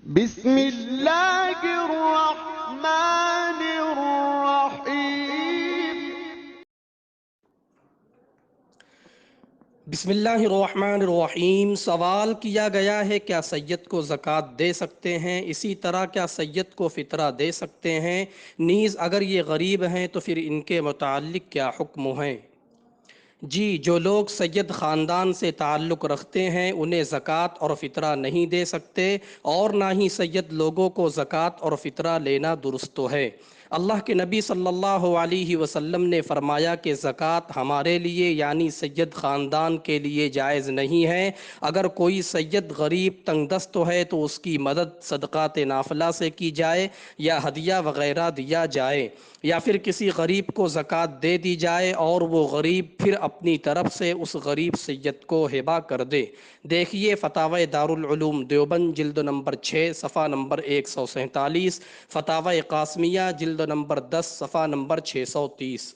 بسم اللہ الرحمن الرحیم۔ بسم اللہ الرحمن الرحیم۔ سوال کیا گیا ہے کیا سید کو زکوٰۃ دے سکتے ہیں؟ اسی طرح کیا سید کو فطرہ دے سکتے ہیں؟ نیز اگر یہ غریب ہیں تو پھر ان کے متعلق کیا حکم ہیں؟ جی، جو لوگ سید خاندان سے تعلق رکھتے ہیں انہیں زکوٰۃ اور فطرہ نہیں دے سکتے، اور نہ ہی سید لوگوں کو زکوٰۃ اور فطرہ لینا درست ہے۔ اللہ کے نبی صلی اللہ علیہ وسلم نے فرمایا کہ زکوٰۃ ہمارے لیے یعنی سید خاندان کے لیے جائز نہیں ہے۔ اگر کوئی سید غریب تنگ دست ہے تو اس کی مدد صدقات نافلہ سے کی جائے، یا ہدیہ وغیرہ دیا جائے، یا پھر کسی غریب کو زکوٰۃ دے دی جائے اور وہ غریب پھر اپنی طرف سے اس غریب سید کو ہبہ کر دے۔ دیکھیے فتاوی دارالعلوم دیوبند جلد نمبر 6 صفحہ نمبر 147، فتاوی قاسمیہ جلد نمبر 10 صفحہ نمبر 630۔